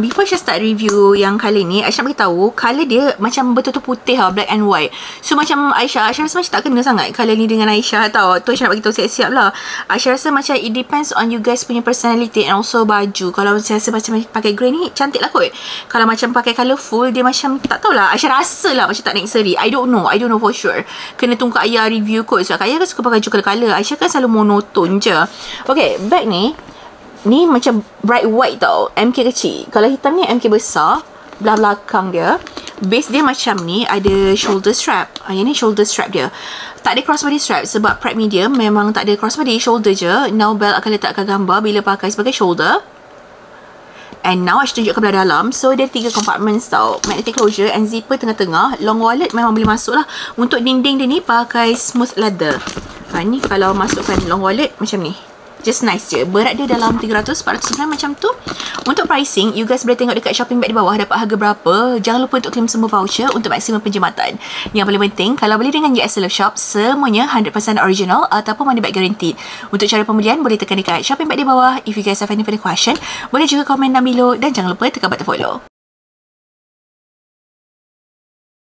before Aisyah start review yang colour ni, Aisyah beritahu colour dia macam betul-betul putih tau, black and white. So macam Aisyah rasa macam tak kena sangat colour ni dengan Aisyah tau. Tu Aisyah nak beritahu siap-siap lah. Aisyah rasa macam it depends on you guys punya personality and also baju. Kalau saya rasa macam pakai grey ni cantik lah kot. Kalau macam pakai colourful, dia macam tak tahulah, Aisyah rasa lah macam tak naik seri. I don't know for sure. Kena tunggu Kak Ayah review kot. Sebab Kak Ayah kan suka pakai baju colour-colour, Aisyah kan selalu monoton je. Okay, bag ni macam bright white tau, MK kecil. Kalau hitam ni MK besar. Belah belakang dia, base dia macam ni, ada shoulder strap. Yang ni shoulder strap dia. Tak ada crossbody strap sebab Prep Medium memang tak ada crossbody, shoulder je. Now belt akan letakkan gambar bila pakai sebagai shoulder. And now Aisyah tunjukkan belah dalam. So dia 3 compartments tau, magnetic closure and zipper tengah-tengah. Long wallet memang boleh masuk lah. Untuk dinding dia ni pakai smooth leather. Ni kalau masukkan long wallet macam ni, just nice je. Berat dia dalam 300-400 gram macam tu. Untuk pricing, you guys boleh tengok dekat shopping bag di bawah dapat harga berapa. Jangan lupa untuk claim semua voucher untuk maksimum penjimatan. Yang paling penting, kalau beli dengan US Love Shop, semuanya 100% original ataupun money back guaranteed. Untuk cara pembelian, boleh tekan dekat shopping bag di bawah. If you guys have any further question, boleh juga komen down below dan jangan lupa tekan button follow.